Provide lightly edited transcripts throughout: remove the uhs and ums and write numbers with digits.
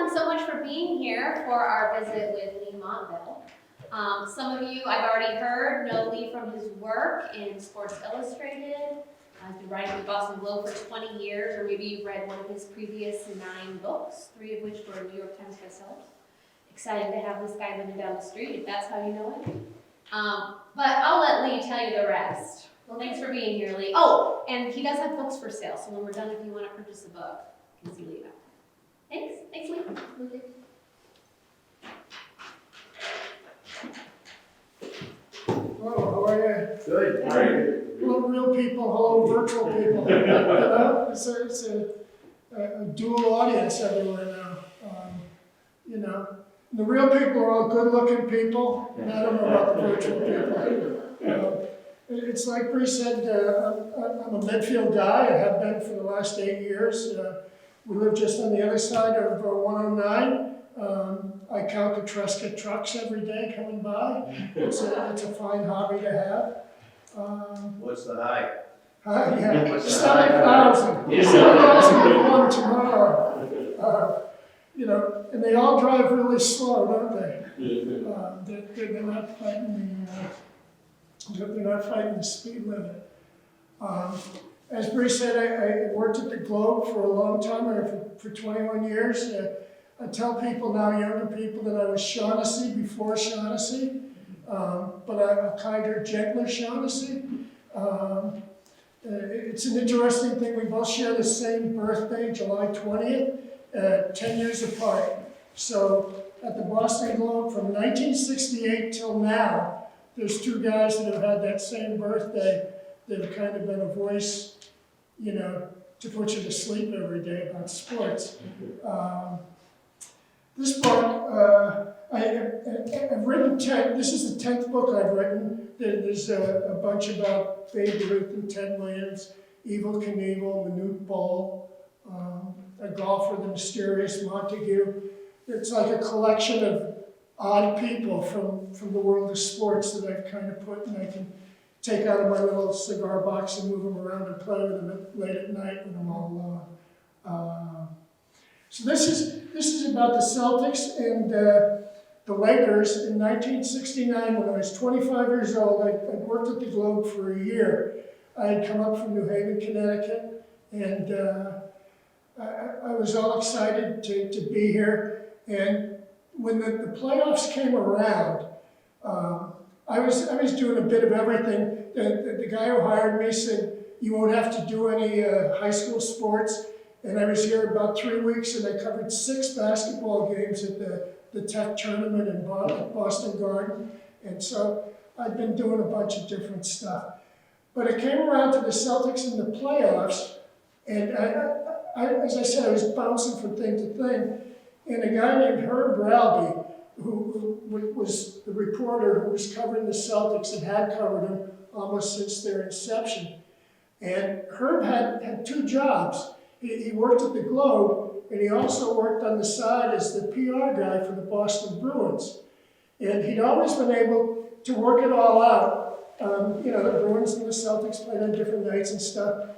everyone so much for being here for our visit with Leigh Montville. Some of you, I've already heard, know Leigh from his work in Sports Illustrated. He's been writing for the Boston Globe for 20 years, or maybe you've read one of his previous 9 books, 3 of which were New York Times bestsellers. Excited to have this guy living down the street, if that's how you know him. But I'll let Leigh tell you the rest. Well, thanks for being here, Leigh. Oh, and he does have books for sale, so when we're done, if you want to purchase a book, you can see Leigh back there. Thanks. Thanks, Leigh. Okay. Hello, how are you? Good. How are you? Hello, real people, hello, virtual people. You know, it's a dual audience everywhere now. You know, the real people are all good-looking people, and I don't know about the virtual people. It's like Bree said, I'm a Medfield guy. I have been for the last 8 years. We live just on the other side of 109. I count the Tresca trucks every day coming by. It's a fine hobby to have. What's the high? Yeah, 7,000. 7,001 tomorrow. You know, and they all drive really slow, don't they? They're not fighting the speed limit. As Bree said, I worked at the Globe for a long time, for 21 years. I tell people now, younger people, that I was Shaughnessy before Shaughnessy, but I'm a kinder, gentler Shaughnessy. It's an interesting thing. We both share the same birthday, July 20th, 10 years apart. So at the Boston Globe, from 1968 till now, there's 2 guys that have had that same birthday that have kind of been a voice, you know, to put you to sleep every day about sports. This book, I've written 10, this is the 10th book I've written. There's a bunch about Babe Ruth and Ted Williams, Evel Knievel, Manute Bol, a golfer, the mysterious Montague. It's like a collection of odd people from the world of sports that I've kind of put, and I can take out of my little cigar box and move them around and play with them late at night when I'm all alone. So this is about the Celtics and the Lakers in 1969. When I was 25 years old, I'd worked at the Globe for a year. I had come up from New Haven, Connecticut, and I was all excited to be here. And when the playoffs came around, I was doing a bit of everything. The guy who hired me said, "You won't have to do any high school sports." And I was here about 3 weeks, and I covered 6 basketball games at the Tech tournament in Boston Garden. And so I've been doing a bunch of different stuff. But it came around to the Celtics in the playoffs, and as I said, I was bouncing from thing to thing. And a guy named Herb Ralby, who was the reporter who was covering the Celtics and had covered them almost since their inception. And Herb had 2 jobs. He worked at the Globe, and he also worked on the side as the PR guy for the Boston Bruins. And he'd always been able to work it all out. You know, the Bruins and the Celtics played on different nights and stuff.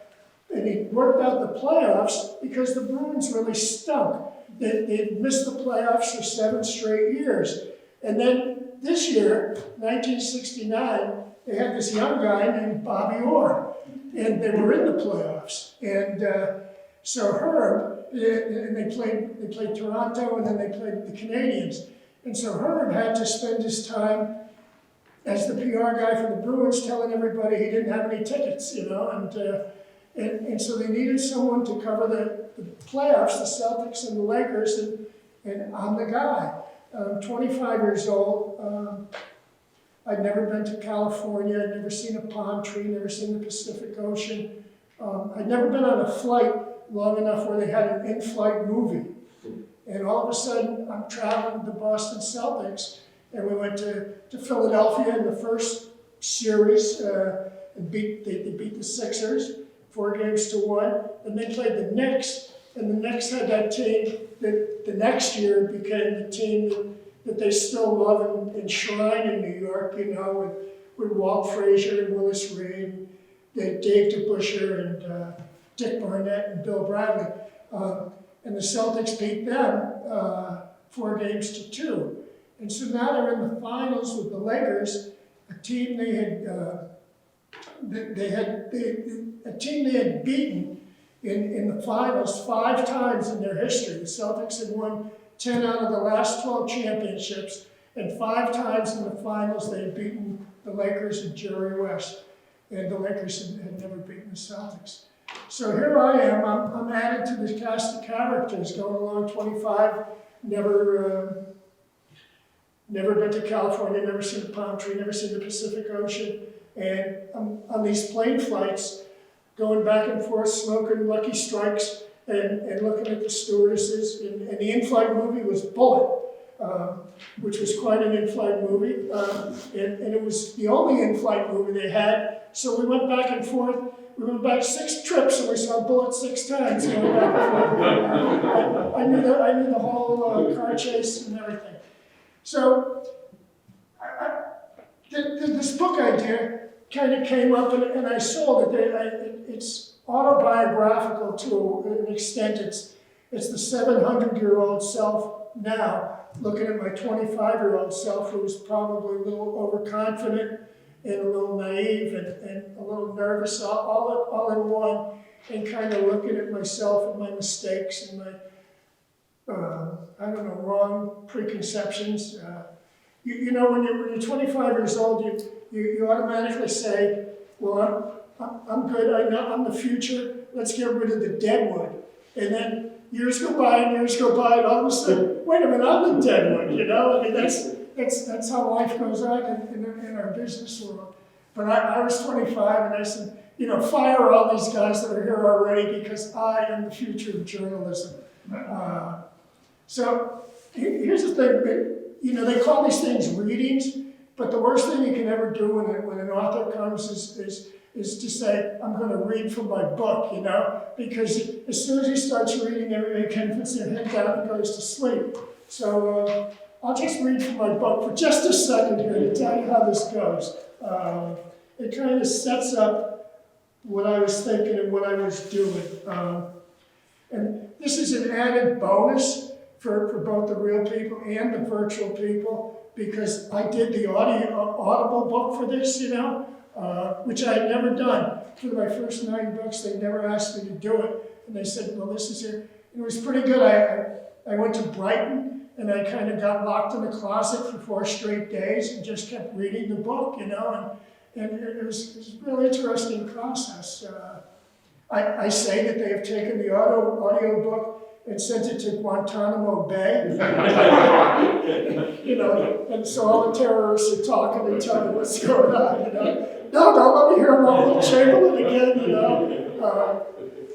And he worked out the playoffs because the Bruins really stunk. They'd missed the playoffs for 7 straight years. And then this year, 1969, they had this young guy named Bobby Orr, and they were in the playoffs. And so Herb, and they played Toronto, and then they played the Canadiens. And so Herb had to spend his time as the PR guy for the Bruins, telling everybody he didn't have any tickets, you know. And so they needed someone to cover the playoffs, the Celtics and the Lakers, and I'm the guy. I'm 25 years old. I'd never been to California. I'd never seen a palm tree, never seen the Pacific Ocean. I'd never been on a flight long enough where they had an in-flight movie. And all of a sudden, I'm traveling with the Boston Celtics, and we went to Philadelphia in the first series, and they beat the Sixers 4-1. And they played the Knicks, and the Knicks had that team that the next year became the team that they still love and enshrine in New York, you know, with Walt Frazier and Willis Reed, Dave DeBusschere and Dick Barnett and Bill Bradley. and the Celtics beat them 4-2. And so now they're in the finals with the Lakers, a team they had beaten in the finals 5 times in their history. The Celtics had won 10 out of the last 12 championships, and 5 times in the finals they had beaten the Lakers and Jerry West, and the Lakers had never beaten the Celtics. So here I am, I'm added to this cast of characters, going along 25, never been to California, never seen a palm tree, never seen the Pacific Ocean, and I'm on these plane flights, going back and forth, smoking Lucky Strikes, and looking at the stewardesses, and the in-flight movie was Bullet, which was quite an in-flight movie, and it was the only in-flight movie they had, so we went back and forth. We went back 6 trips, and we saw Bullet 6 times. Going back and forth. I knew the whole car chase and everything. So this book idea kind of came up, and I sold it. It's autobiographical to an extent. It's the 700-year-old self now, looking at my 25-year-old self, who was probably a little overconfident and a little naive and a little nervous, all in one, and kind of looking at myself and my mistakes and my, wrong preconceptions. You know, when you're 25 years old, you automatically say, well, I'm good, I know I'm the future, let's get rid of the deadwood. And then years go by, and all of a sudden, wait a minute, I'm the deadwood, you know? I mean, that's how life goes on in our business world. But I was 25, and I said, fire all these guys that are here already, because I am the future of journalism. So here's the thing, they call these things readings, but the worst thing you can ever do when an author comes is to say, I'm going to read from my book, because as soon as he starts reading, everybody kind of puts their head down and goes to sleep. So I'll just read from my book for just a second here to tell you how this goes. It kind of sets up what I was thinking and what I was doing. And this is an added bonus for both the real people and the virtual people, because I did the Audible book for this, which I had never done. For my first 9 books, they never asked me to do it. And they said, well, this is it. And it was pretty good. I went to Brighton, and I kind of got locked in the closet for 4 straight days and just kept reading the book, and it was a real interesting process. I say that they have taken the audio book and sent it to Guantanamo Bay. And so all the terrorists are talking and telling what's going on, No, don't let me hear Ronald Chamberlain again,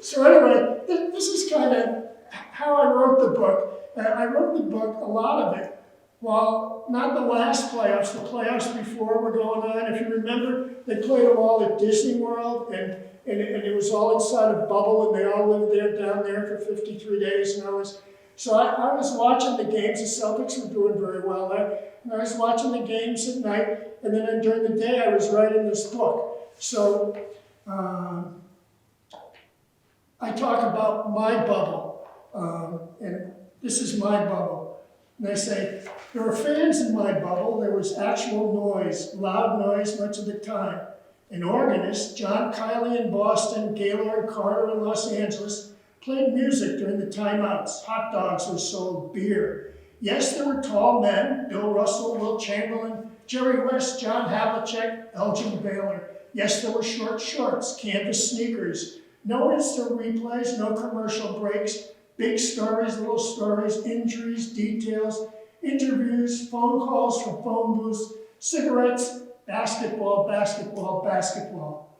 So anyway, this is kind of how I wrote the book. I wrote the book, a lot of it, while not the last playoffs, the playoffs before were going on. If you remember, they played them all at Disney World, and it was all inside a bubble, and they all lived down there for 53 days. So I was watching the games. The Celtics were doing very well there, and I was watching the games at night, and then during the day I was writing this book. So I talk about my bubble, and this is my bubble. And I say, there were fans in my bubble. There was actual noise, loud noise much of the time. An organist, John Kiley in Boston, Gaylord Carter in Los Angeles, played music during the timeouts. Hot dogs were sold, beer. Yes, there were tall men, Bill Russell, Will Chamberlain, Jerry West, John Havlicek, Elgin Baylor. Yes, there were short shorts, canvas sneakers. No instant replays, no commercial breaks. Big stories, little stories, injuries, details, interviews, phone calls from phone booths, cigarettes, basketball, basketball, basketball.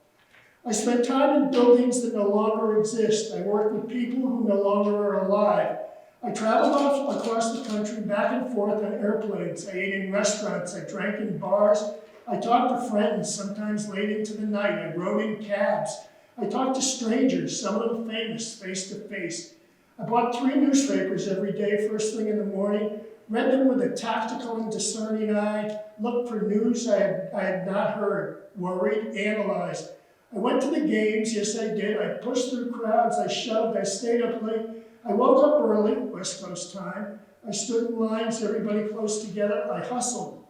I spent time in buildings that no longer exist. I worked with people who no longer are alive. I traveled across the country back and forth on airplanes. I ate in restaurants. I drank in bars. I talked to friends, sometimes late into the night. I rode in cabs. I talked to strangers, some of them famous, face to face. I bought 3 newspapers every day, first thing in the morning, read them with a tactical and discerning eye, looked for news I had not heard, worried, analyzed. I went to the games, yes I did. I pushed through crowds, I shoved, I stayed up late. I woke up early, West Coast time. I stood in lines, everybody close together. I hustled.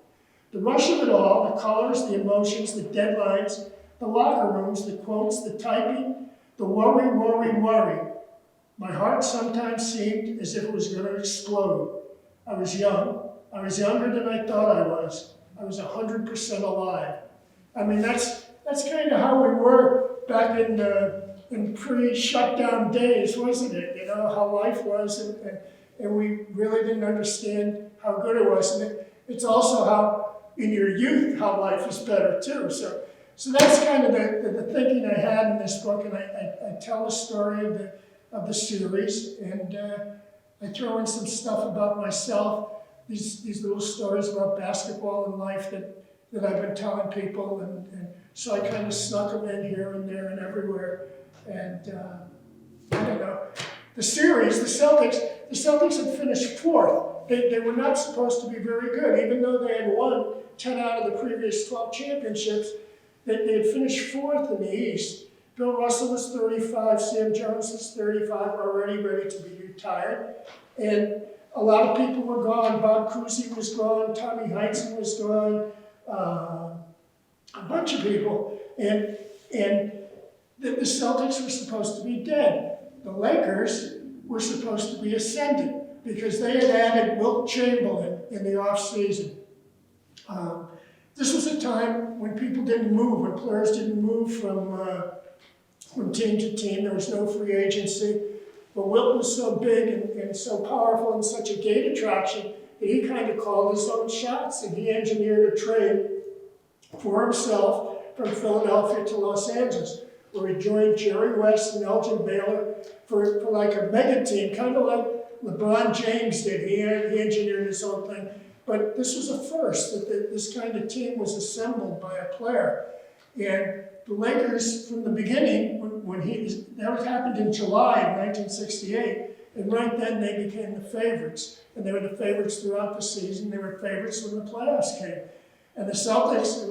The rush of it all, the colors, the emotions, the deadlines, the locker rooms, the quotes, the typing, the worry, worry, worry. My heart sometimes seemed as if it was going to explode. I was young. I was younger than I thought I was. I was 100% alive. I mean, that's kind of how we were back in pre-shutdown days, wasn't it? You know, how life was, and we really didn't understand how good it was. And it's also how, in your youth, how life is better too. So that's kind of the thinking I had in this book, and I tell a story of the series, and I throw in some stuff about myself, these little stories about basketball and life that I've been telling people, and so I kind of snuck them in here and there and everywhere, and I don't know. The series, the Celtics had finished fourth. They were not supposed to be very good, even though they had won 10 out of the previous 12 championships. They had finished fourth in the East. Bill Russell was 35, Sam Jones was 35, already ready to be retired. And a lot of people were gone. Bob Cousy was gone, Tommy Heinsohn was gone, a bunch of people. And the Celtics were supposed to be dead. The Lakers were supposed to be ascendant because they had added Wilt Chamberlain in the offseason. This was a time when people didn't move, when players didn't move from team to team. There was no free agency. But Wilt was so big and so powerful and such a gate attraction that he kind of called his own shots, and he engineered a trade for himself from Philadelphia to Los Angeles, where he joined Jerry West and Elgin Baylor for like a mega team, kind of like LeBron James did. He engineered his own thing. But this was a first, that this kind of team was assembled by a player. And the Lakers, from the beginning, that happened in July of 1968, and right then they became the favorites. And they were the favorites throughout the season. They were favorites when the playoffs came. And the Celtics, it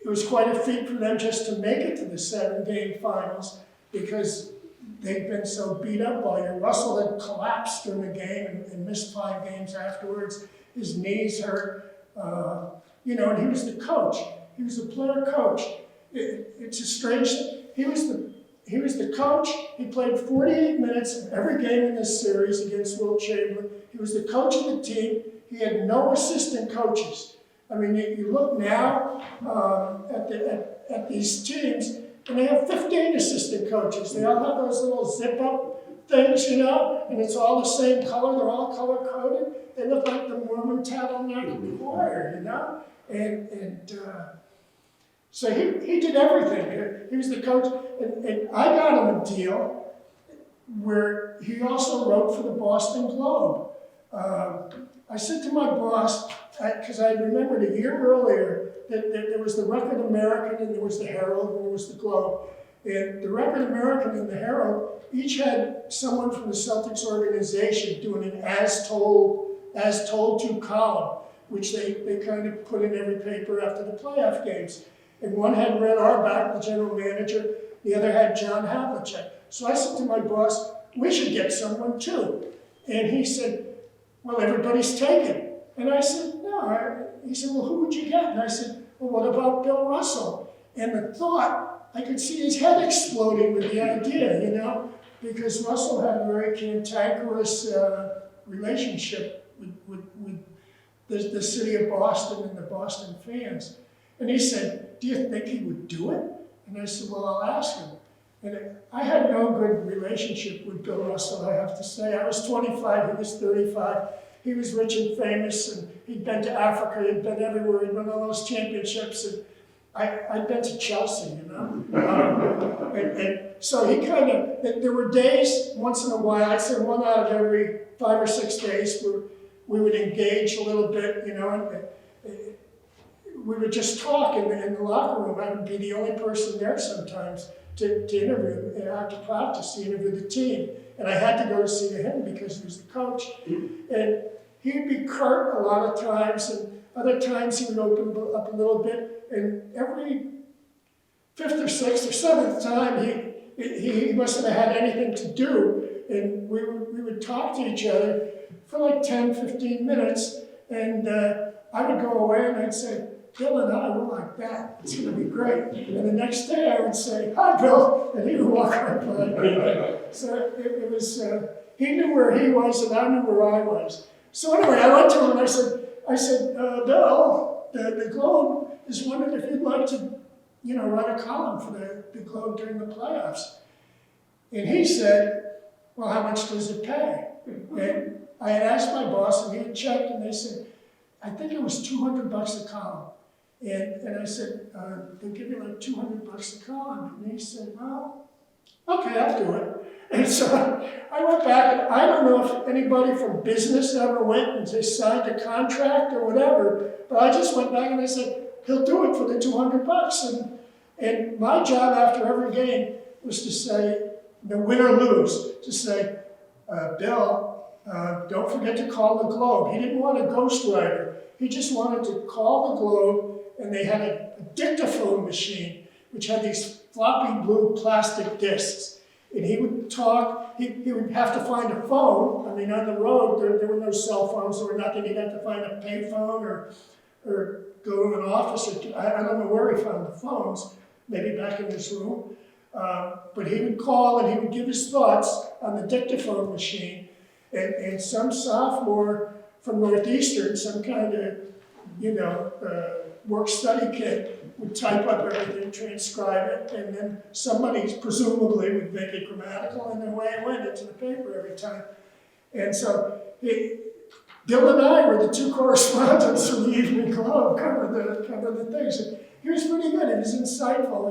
was quite a feat for them just to make it to the 7-game finals because they'd been so beat up all year. Russell had collapsed during the game and missed 5 games afterwards. His knees hurt, and he was the coach. He was the player coach. It's a strange thing. He was the coach. He played 48 minutes of every game in this series against Wilt Chamberlain. He was the coach of the team. He had no assistant coaches. I mean, you look now at these teams, and they have 15 assistant coaches. They all have those little zip-up things, and it's all the same color. They're all color-coded. They look like the Mormon Tabernacle Choir, So he did everything. He was the coach, and I got him a deal where he also wrote for the Boston Globe. I said to my boss, because I remembered a year earlier that there was the Record American and there was the Herald and there was the Globe. And the Record American and the Herald each had someone from the Celtics organization doing an as told to column, which they kind of put in every paper after the playoff games. And one had Red Auerbach, the general manager, the other had John Havlicek. So I said to my boss, we should get someone too. And he said, well, everybody's taken. And I said, no. He said, well, who would you get? And I said, well, what about Bill Russell? And the thought, I could see his head exploding with the idea, because Russell had a very cantankerous relationship with the city of Boston and the Boston fans. And he said, do you think he would do it? And I said, well, I'll ask him. And I had no good relationship with Bill Russell, I have to say. I was 25, he was 35. He was rich and famous, and he'd been to Africa, he'd been everywhere, he'd won all those championships, and I'd been to Chelsea, and so he kind of, there were days, once in a while, I'd say 1 out of every 5 or 6 days, where we would engage a little bit, and we would just talk in the locker room. I would be the only person there sometimes to interview, and after practice, to interview the team. And I had to go to see him because he was the coach. And he'd be curt a lot of times, and other times he would open up a little bit. And fifth or sixth or seventh time, he mustn't have had anything to do, and we would talk to each other for like 10, 15 minutes, and I would go away and I'd say, Bill and I were like that. It's going to be great. And the next day I would say, hi, Bill, and he would walk right by me. So it was, he knew where he was and I knew where I was. So anyway, I went to him and I said, Bill, the Globe is wondering if you'd like to, write a column for the Globe during the playoffs. And he said, well, how much does it pay? And I had asked my boss and he had checked and they said, I think it was $200 a column. And I said, they'll give you like $200 a column. And he said, well, okay, I'll do it. And so I went back, and I don't know if anybody from business ever went and they signed a contract or whatever, but I just went back and I said, he'll do it for the $200. And my job after every game was to say, win or lose, to say, Bill, don't forget to call the Globe. He didn't want a ghostwriter. He just wanted to call the Globe, and they had a dictaphone machine, which had these floppy blue plastic discs. And he would talk, he would have to find a phone. I mean, on the road, there were no cell phones, there were nothing. He'd have to find a payphone or go to an office. I don't know where he found the phones, maybe back in his room. But he would call and he would give his thoughts on the dictaphone machine. And some sophomore from Northeastern, some kind of, work-study kid would type up everything, transcribe it, and then somebody presumably would make it grammatical, and then away it went into the paper every time. And so Bill and I were the two correspondents from the Evening Globe, cover the things. And he was pretty good. He was insightful,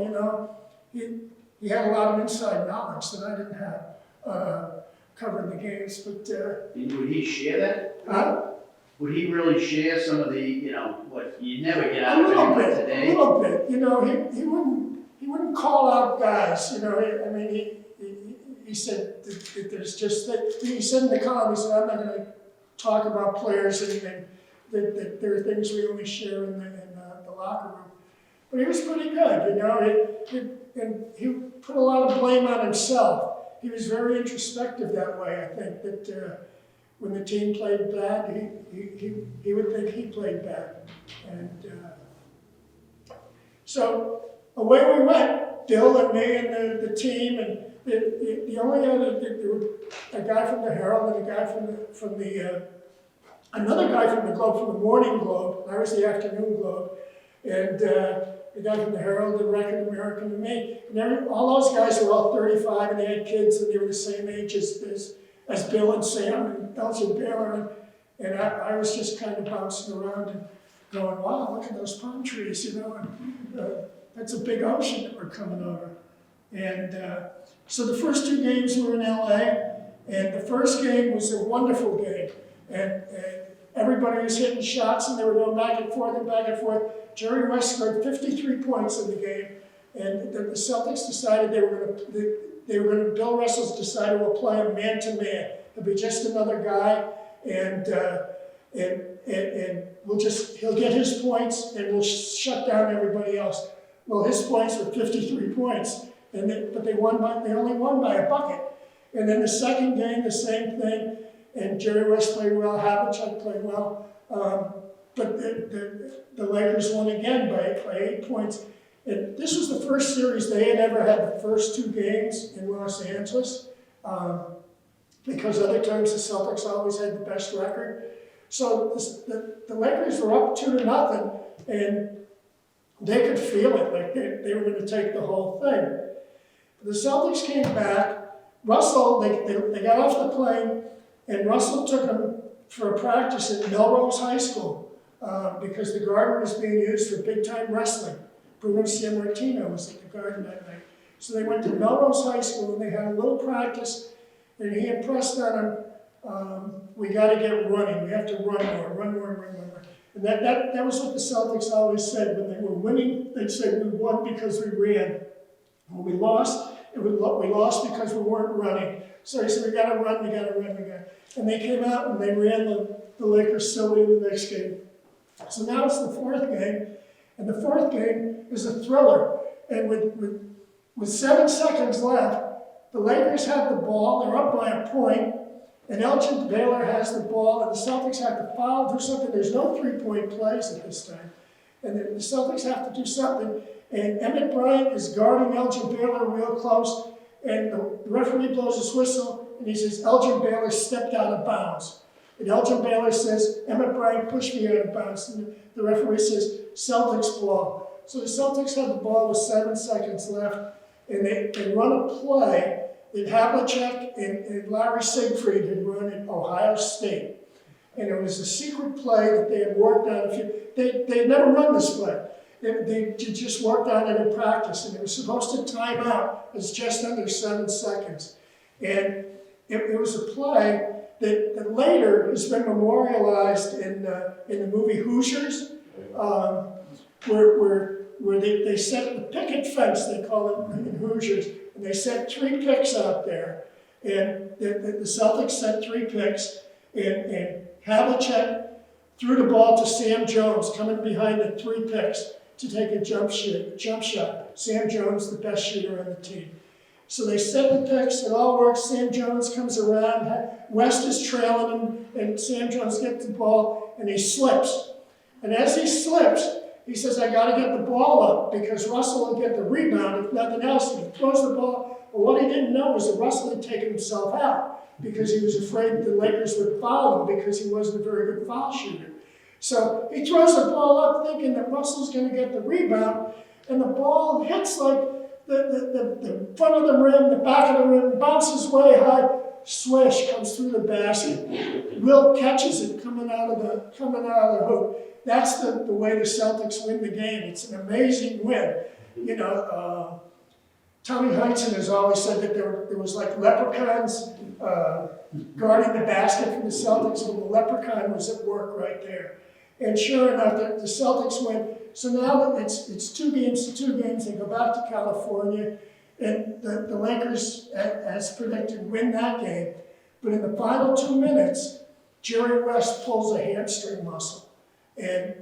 He had a lot of inside knowledge that I didn't have covering the games. But would he share that? Would he really share some of the, what you never get out of anyone today? A little bit. He wouldn't call out guys. He said that there's just that. He said in the column, he said, I'm not going to talk about players and that there are things we only share in the locker room. But he was pretty good. And he put a lot of blame on himself. He was very introspective that way. I think that when the team played bad, he would think he played bad. And so away we went, Bill and me and the team, and the only other, there were a guy from the Herald and a guy from the another guy from the Globe, from the Morning Globe. I was the Afternoon Globe, and the guy from the Herald, the Record American, and me. And all those guys were all 35, and they had kids, and they were the same age as Bill and Sam and Elgin Baylor, and I was just kind of bouncing around and going, wow, look at those palm trees, and that's a big ocean that we're coming over. And so the first two games were in LA, and the first game was a wonderful game, and everybody was hitting shots, and they were going back and forth and back and forth. Jerry West scored 53 points in the game, and the Celtics decided they were going to, Bill Russell's decided we'll play him man-to-man. It'll be just another guy, and he'll get his points, and we'll shut down everybody else. Well, his points were 53 points, but they only won by a bucket. And then the second game, the same thing, and Jerry West played well, Havlicek played well, but the Lakers won again by 8 points. And this was the first series they had ever had the first two games in Los Angeles, because other times the Celtics always had the best record. So the Lakers were up 2-0, and they could feel it, like they were going to take the whole thing. The Celtics came back. Russell, they got off the plane, and Russell took them for a practice at Melrose High School, because the Garden was being used for big-time wrestling. Bruno Sammartino was at the Garden that night. So they went to Melrose High School, and they had a little practice, and he impressed on them, we got to get running. We have to run more. And that was what the Celtics always said. When they were winning, they'd say, we won because we ran. When we lost, we lost because we weren't running. So he said, we got to run. And they came out, and they ran the Lakers silly in the next game. So now it's the fourth game. And the fourth game is a thriller. And with 7 seconds left, the Lakers have the ball, they're up by a point, and Elgin Baylor has the ball, and the Celtics have to foul, do something. There's no three-point plays at this time. And the Celtics have to do something, and Emmett Bryant is guarding Elgin Baylor real close, and the referee blows his whistle, and he says, Elgin Baylor stepped out of bounds. And Elgin Baylor says, Emmett Bryant pushed me out of bounds. And the referee says, Celtics ball. So the Celtics have the ball with 7 seconds left, and they run a play that Havlicek and Larry Siegfried had run at Ohio State. And it was a secret play that they had worked on. They had never run this play. They just worked on it in practice, and it was supposed to time out. It's just under 7 seconds. And it was a play that later has been memorialized in the movie Hoosiers, where they set the picket fence, they call it in Hoosiers, and they set 3 picks out there. And the Celtics set 3 picks, and Havlicek threw the ball to Sam Jones, coming behind the 3 picks to take a jump shot. Sam Jones, the best shooter on the team. So they set the picks, it all works. Sam Jones comes around, West is trailing him, and Sam Jones gets the ball, and he slips. And as he slips, he says, I got to get the ball up because Russell will get the rebound if nothing else. And he throws the ball. But what he didn't know was that Russell had taken himself out because he was afraid the Lakers would foul him because he wasn't a very good foul shooter. So he throws the ball up thinking that Russell's going to get the rebound, and the ball hits like the front of the rim, the back of the rim, bounces way high, swish, comes through the basket. Wilt catches it coming out of the hoop. That's the way the Celtics win the game. It's an amazing win. You know, Tommy Heinsohn has always said that there was like leprechauns guarding the basket for the Celtics, and the leprechaun was at work right there. And sure enough, the Celtics win. So now it's 2 games to 2 games. They go back to California, and the Lakers, as predicted, win that game. But in the final 2 minutes, Jerry West pulls a hamstring muscle. And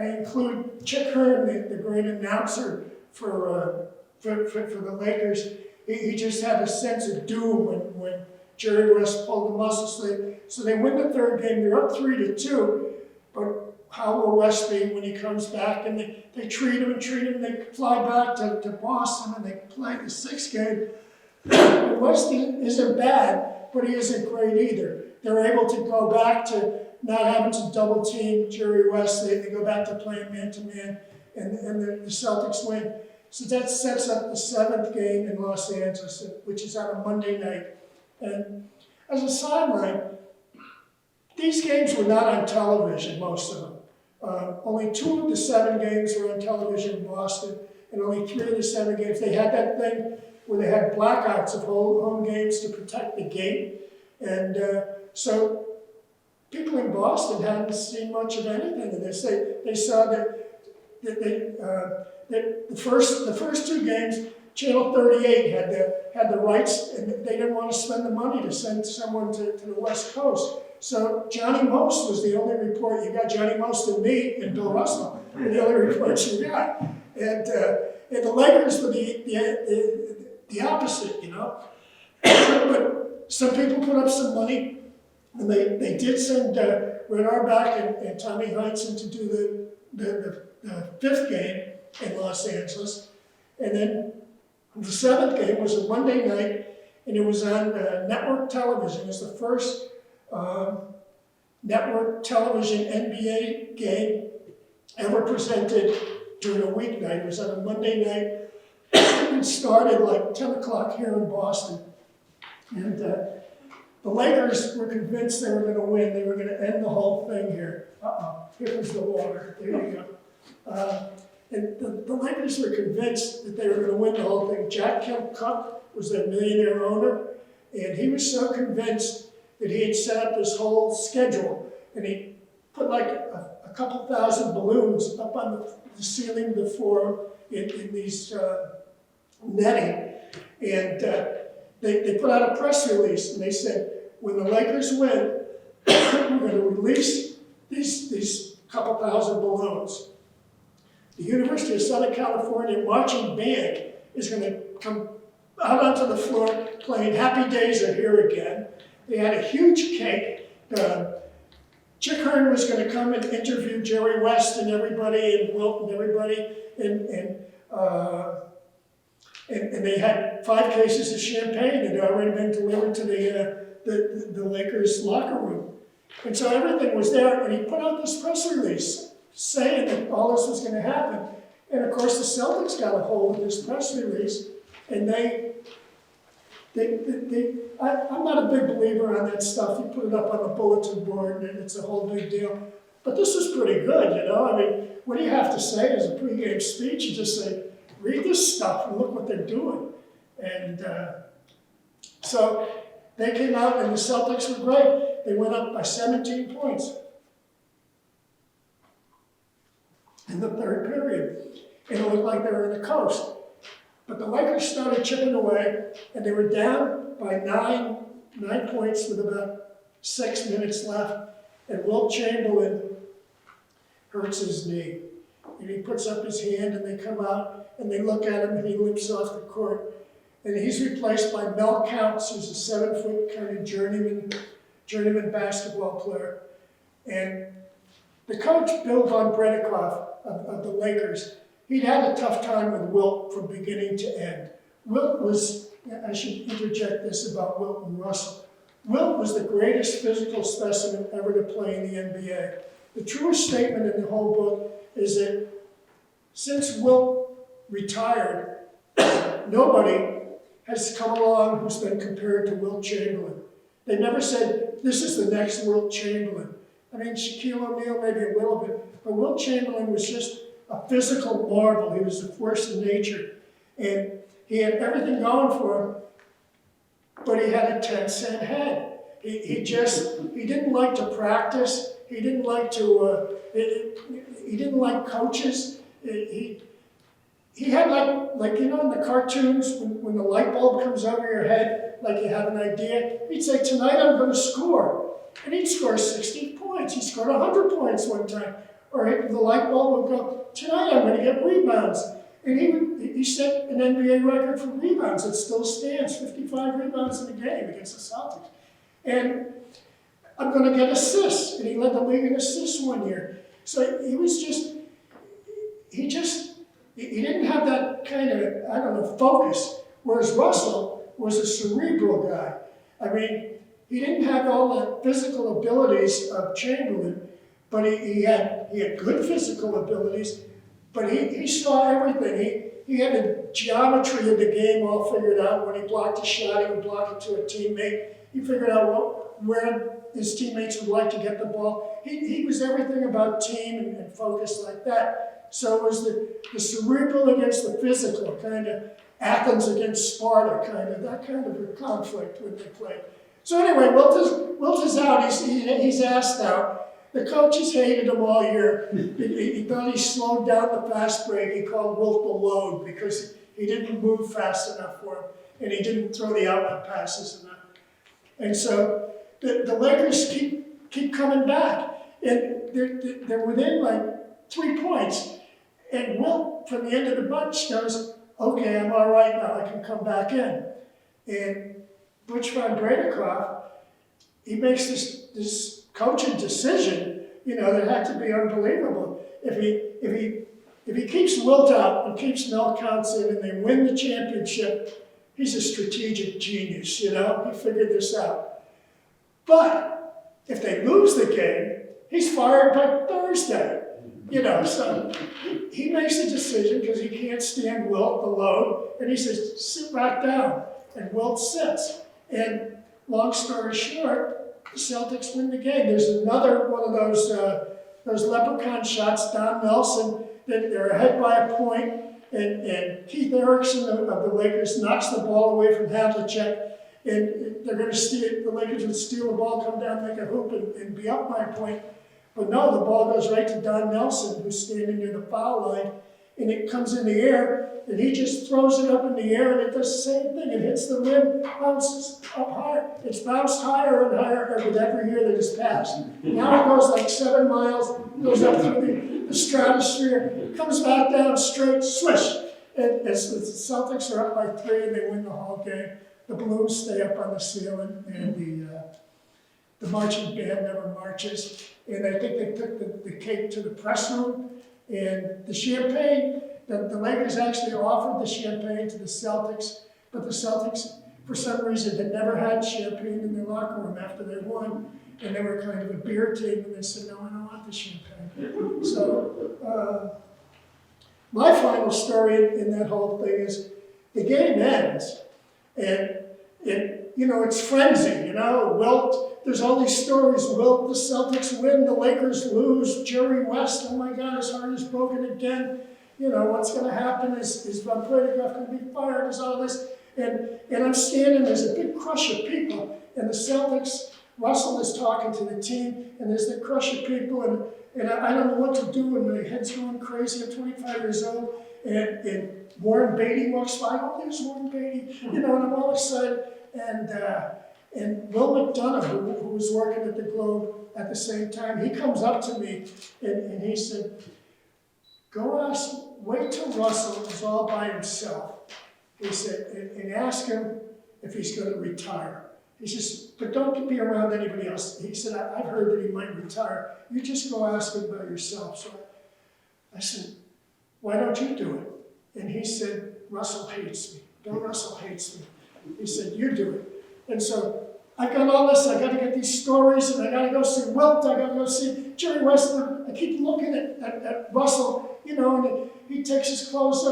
I include Chick Hearn, the great announcer for the Lakers. He just had a sense of doom when Jerry West pulled the muscle. So they win the 3rd game. They're up 3-2. But how will West be when he comes back? And they treat him, and they fly back to Boston, and they play the 6th game. And West isn't bad, but he isn't great either. They're able to go back to not having to double team Jerry West. They go back to playing man-to-man, and the Celtics win. So that sets up the 7th game in Los Angeles, which is on a Monday night. And as a sideline, these games were not on television, most of them. Only 2 of the 7 games were on television in Boston, and only 3 of the 7 games. They had that thing where they had blackouts of home games to protect the gate. And so people in Boston hadn't seen much of anything of this. They saw that the first 2 games, Channel 38 had the rights, and they didn't want to spend the money to send someone to the West Coast. So Johnny Most was the only report. You got Johnny Most and me and Bill Russell were the only reports you got. And the Lakers were the opposite, you know. But some people put up some money, and they did send Red Auerbach and Tommy Heinsohn to do the 5th game in Los Angeles. And then the 7th game was a Monday night, and it was on network television. It was the first network television NBA game ever presented during a weeknight. It was on a Monday night. It started like 10 o'clock here in Boston. And the Lakers were convinced they were going to win. They were going to end the whole thing here. Here was the water. There you go. And the Lakers were convinced that they were going to win the whole thing. Jack Kemp Cook was their millionaire owner, and he was so convinced that he had set up this whole schedule, and he put like a couple thousand balloons up on the ceiling of the floor in these netting, and they put out a press release, and they said, when the Lakers win, we're going to release these couple thousand balloons. the University of Southern California marching band is going to come out onto the floor playing Happy Days Are Here Again. They had a huge cake. Chick Hearn was going to come and interview Jerry West and everybody, and Wilt and everybody, and they had 5 cases of champagne that had already been delivered to the Lakers locker room. And so everything was there, and he put out this press release saying that all this was going to happen. And of course, the Celtics got a hold of this press release, and I'm not a big believer on that stuff. You put it up on the bulletin board, and it's a whole big deal. But this was pretty good, you know? I mean, what do you have to say as a pregame speech? You just say, read this stuff and look what they're doing. And so they came out, and the Celtics were great. They went up by 17 points in the third period. And it looked like they were in the coast. But the Lakers started chipping away, and they were down by nine points with about 6 minutes left. And Wilt Chamberlain hurts his knee. And he puts up his hand, and they come out, and they look at him, and he limps off the court. And he's replaced by Mel Counts, who's a 7-foot kind of journeyman basketball player. And the coach, Bill Von Bredikoff of the Lakers, he'd had a tough time with Wilt from beginning to end. Wilt was, I should interject this about Wilt and Russell. Wilt was the greatest physical specimen ever to play in the NBA. The truest statement in the whole book is that since Wilt retired, nobody has come along who's been compared to Wilt Chamberlain. They never said, this is the next Wilt Chamberlain. I mean, Shaquille O'Neal maybe a little bit, but Wilt Chamberlain was just a physical marvel. He was a force of nature. And he had everything going for him, but he had a 10-cent head. He didn't like to practice. He didn't like to, he didn't like coaches. He had like, you know, in the cartoons, when the light bulb comes over your head, like you have an idea, he'd say, tonight I'm going to score. And he'd score 60 points. He scored 100 points one time. Or the light bulb would go, tonight I'm going to get rebounds. And he set an NBA record for rebounds. It still stands, 55 rebounds in a game against the Celtics. And I'm going to get assists. And he led the league in assists one year. So he was just, he didn't have that kind of, I don't know, focus. Whereas Russell was a cerebral guy. I mean, he didn't have all the physical abilities of Chamberlain, but he had good physical abilities, but he saw everything. He had the geometry of the game all figured out. When he blocked a shot, he would block it to a teammate. He figured out where his teammates would like to get the ball. He was everything about team and focus like that. So it was the cerebral against the physical, kind of Athens against Sparta, that kind of a conflict when they played. So anyway, Wilt is out. He's asked out. The coaches hated him all year. He thought he slowed down the fast break. He called Wilt the load because he didn't move fast enough for him, and he didn't throw the outlet passes enough. And so the Lakers keep coming back, and they're within like 3 points. And Wilt, from the end of the bunch, goes, okay, I'm all right now. I can come back in. And Butch Von Bredikoff, he makes this coaching decision, you know, that had to be unbelievable. If he keeps Wilt out and keeps Mel Counts in and they win the championship, he's a strategic genius, you know? He figured this out. But if they lose the game, he's fired by Thursday, you know? So he makes a decision because he can't stand Wilt, the load, and he says, sit back down. And Wilt sits. And long story short, the Celtics win the game. There's another one of those leprechaun shots, Don Nelson, that they're ahead by a point, and Keith Erickson of the Lakers knocks the ball away from Havlicek, and they're going to steal. The Lakers would steal the ball, come down, make a hoop, and be up by a point. But no, the ball goes right to Don Nelson, who's standing near the foul line, and it comes in the air, and he just throws it up in the air, and it does the same thing. It hits the rim, bounces up higher. It's bounced higher and higher with every year that has passed. Now it goes like 7 miles, goes up through the stratosphere, comes back down straight, swish. And as the Celtics are up by 3 and they win the whole game, the balloons stay up on the ceiling, and the marching band never marches. And I think they took the cake to the press room, and the champagne, the Lakers actually offered the champagne to the Celtics, but the Celtics, for some reason, had never had champagne in their locker room after they won, and they were kind of a beer team, and they said, no, I don't want the champagne. So, my final story in that whole thing is, the game ends, and it's frenzy, Wilt, there's all these stories, Wilt, the Celtics win, the Lakers lose, Jerry West, oh my God, his heart is broken again, what's gonna happen, is Van Poydegraft gonna be fired, is all this, and I'm standing, there's a big crush of people, and the Celtics, Russell is talking to the team, and there's the crush of people, and I don't know what to do, and my head's going crazy, I'm 25 years old, and Warren Beatty walks by, oh, there's Warren Beatty, and I'm all excited, and Will McDonough, who was working at the Globe at the same time, he comes up to me, and he said, wait till Russell is all by himself, he said, and ask him if he's going to retire. He says, but don't be around anybody else. He said, I've heard that he might retire. You just go ask him by yourself. So I said, why don't you do it? And he said, Russell hates me. Bill Russell hates me. He said, you do it. And so I got all this, I got to get these stories, and I got to go see Wilt, I got to go see Jerry West. I keep looking at Russell, and he takes his clothes,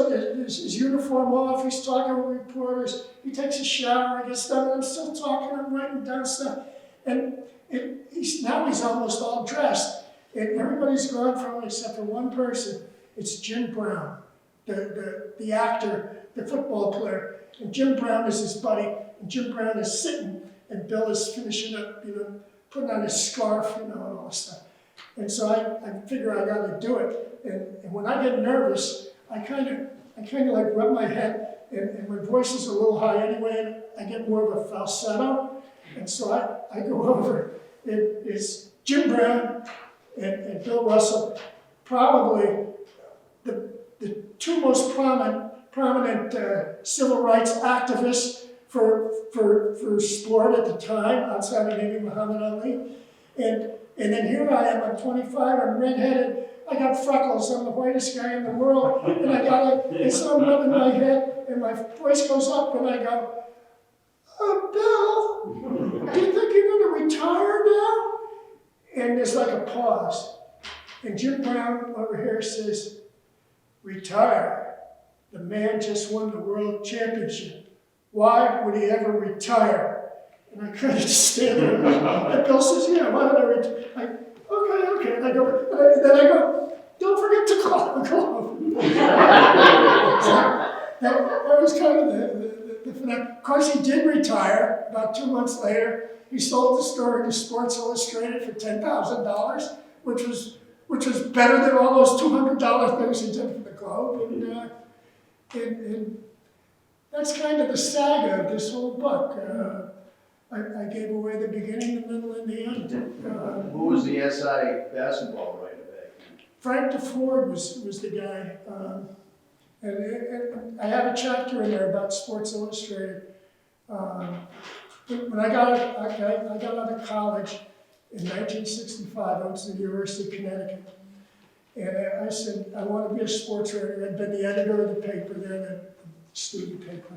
his uniform off, he's talking with reporters, he takes a shower, he gets done, and I'm still talking, I'm writing down stuff. And he's almost all dressed, and everybody's gone from him except for one person. It's Jim Brown, the actor, the football player. And Jim Brown is his buddy, and Jim Brown is sitting, and Bill is finishing up, putting on his scarf, and all this stuff. And so I figure I got to do it. And when I get nervous, I kind of like rub my head, and my voice is a little high anyway, and I get more of a falsetto. And so I go over. It's Jim Brown and Bill Russell, probably the two most prominent civil rights activists for sport at the time, outside of maybe Muhammad Ali. And then here I am, I'm 25, I'm redheaded, I got freckles, I'm the whitest guy in the world, and so I'm rubbing my head, and my voice goes up, and I go, Bill, do you think you're going to retire now? And there's like a pause, and Jim Brown over here says, retire? The man just won the world championship. Why would he ever retire? And I kind of just stand there, and Bill says, yeah, why would I retire? Okay, and I go, don't forget to call the club. that was kind of the finale. Of course, he did retire about 2 months later. He sold the story to Sports Illustrated for $10,000, which was better than all those $200 things he did for the Globe. And that's kind of the saga of this whole book. I gave away the beginning, the middle, and the end. Who was the SI basketball writer back then? Frank DeFord was the guy. And I have a chapter in there about Sports Illustrated. When I got out of college in 1965, I went to the University of Connecticut. And I said, I want to be a sports writer. I'd been the editor of the paper there, the student paper.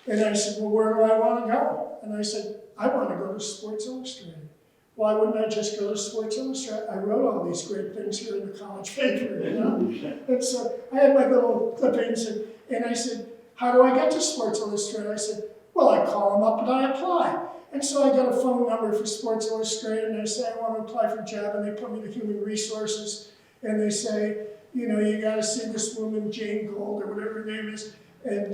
And I said, well, where do I want to go? And I said, I want to go to Sports Illustrated. Why wouldn't I just go to Sports Illustrated? I wrote all these great things here in the college paper, And so I had my little clippings, and I said, how do I get to Sports Illustrated? I said, well, I call them up and I apply. And so I got a phone number for Sports Illustrated, and I say, I want to apply for a job, and they put me to Human Resources, and they say, you got to see this woman, Jane Gold, or whatever her name is, and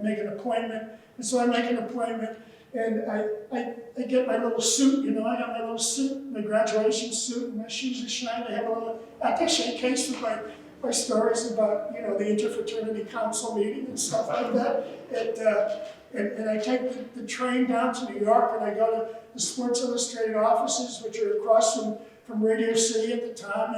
make an appointment. And so I make an appointment, and I get my little suit, I got my little suit, my graduation suit, and my shoes are shined. I have a little attaché case with my stories about, the Interfraternity Council meeting and stuff like that. And I take the train down to New York, and I go to the Sports Illustrated offices, which are across from from Radio City at the time,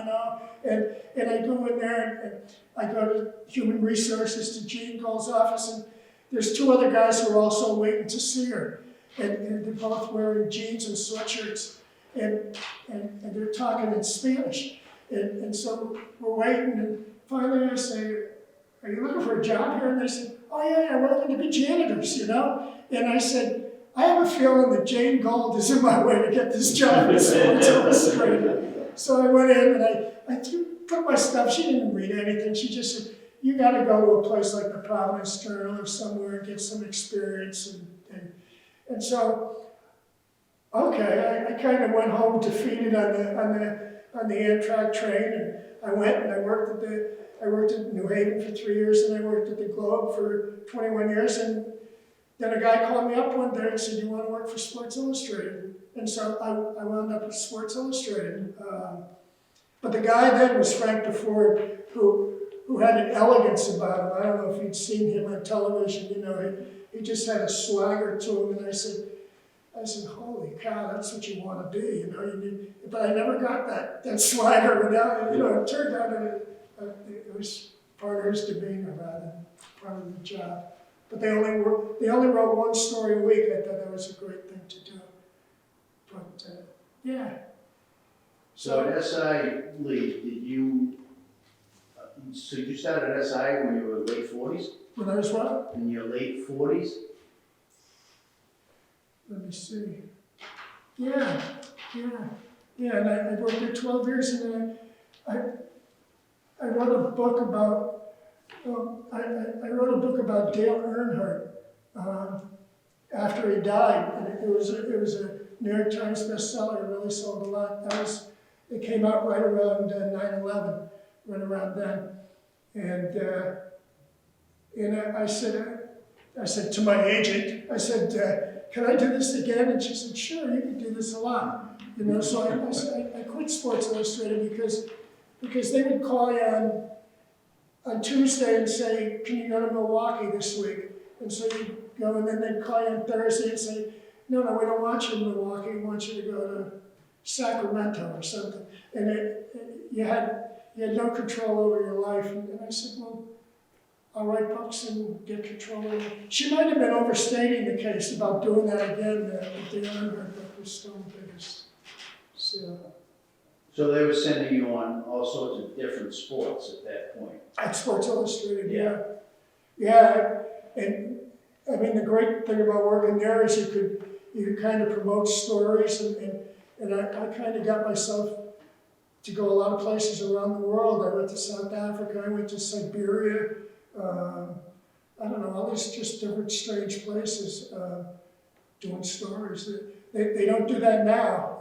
and I go in there and I go to Human Resources to Jean Gold's office, and there's two other guys who are also waiting to see her, and they're both wearing jeans and sweatshirts, and they're talking in Spanish, and so we're waiting, and finally I say, "Are you looking for a job here?" And they said, "Oh yeah, we're looking to be janitors, And I said, "I have a feeling that Jane Gold is in my way to get this job at Sports Illustrated." So I went in and I put my stuff. She didn't read anything. She just said, "You got to go to a place like the Providence Journal or somewhere and get some experience." And so, okay, I kind of went home defeated on the Amtrak train, and I went and I worked at New Haven for 3 years, and I worked at the Globe for 21 years, and then a guy called me up one day and said, "You want to work for Sports Illustrated?" And so I wound up at Sports Illustrated. But the guy then was Frank DeFord, who had an elegance about him. I don't know if you'd seen him on television, he just had a swagger to him, and I said, "Holy cow, that's what you want to be, but I never got that swagger, it turned out it was part of his demeanor rather than part of the job. But they only wrote one story a week. I thought that was a great thing to do. But, yeah. So at SI, Leigh, so you started at SI when you were late 40s? When I was what? In your late 40s? Let me see. Yeah, and I worked there 12 years, and then I wrote a book about, I wrote a book about Dale Earnhardt after he died, and it was a New York Times bestseller. It really sold a lot. It came out right around 9/11, right around then, and I said to my agent, I said, "Can I do this again?" And she said, "Sure, you can do this a lot." So I quit Sports Illustrated because they would call you on Tuesday and say, "Can you go to Milwaukee this week?" And so you go, and then they'd call you on Thursday and say, no, we don't want you in Milwaukee, we want you to go to Sacramento or something. And you had no control over your life. And I said, "Well, I'll write books and get control of it." She might have been overstating the case about doing that again, but the Earnhardt book was still the biggest. So they were sending you on all sorts of different sports at that point? At Sports Illustrated, yeah. Yeah, and I mean, the great thing about working there is you could kind of promote stories, and I kind of got myself to go a lot of places around the world. I went to South Africa, I went to Siberia, I don't know, all these just different strange places doing stories. They don't do that now,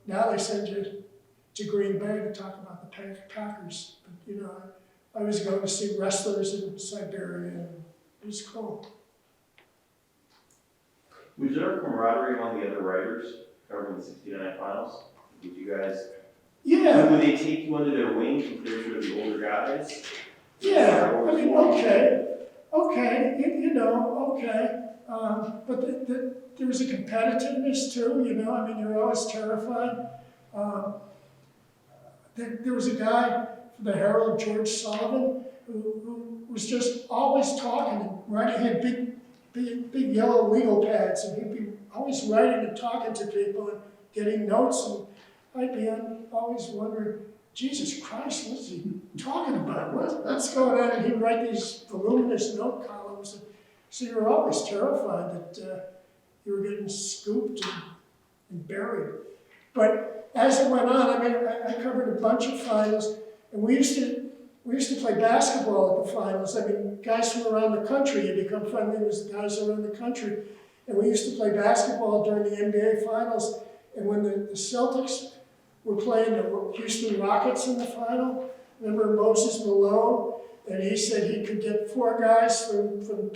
Now they send you to Green Bay to talk about the Packers. But, I was going to see wrestlers in Siberia, and it was cool. Was there a camaraderie among the other writers covering the '69 finals? Did you guys? Yeah. Would they take you under their wing compared to the older guys? Yeah. I mean, okay. But there was a competitiveness too. I mean, you're always terrified. There was a guy for the Herald, George Sullivan, who was just always talking and writing. He had big yellow legal pads, and he'd be always writing and talking to people and getting notes, and I'd be always wondering, Jesus Christ, what's he talking about? What's going on? And he'd write these voluminous note columns, and so you were always terrified that you were getting scooped and buried. But as it went on, I mean, I covered a bunch of finals, and we used to play basketball at the finals. I mean, guys from around the country, you become friendly with guys around the country. And we used to play basketball during the NBA finals. And when the Celtics were playing the Houston Rockets in the final, remember Moses Malone? And he said he could get 4 guys from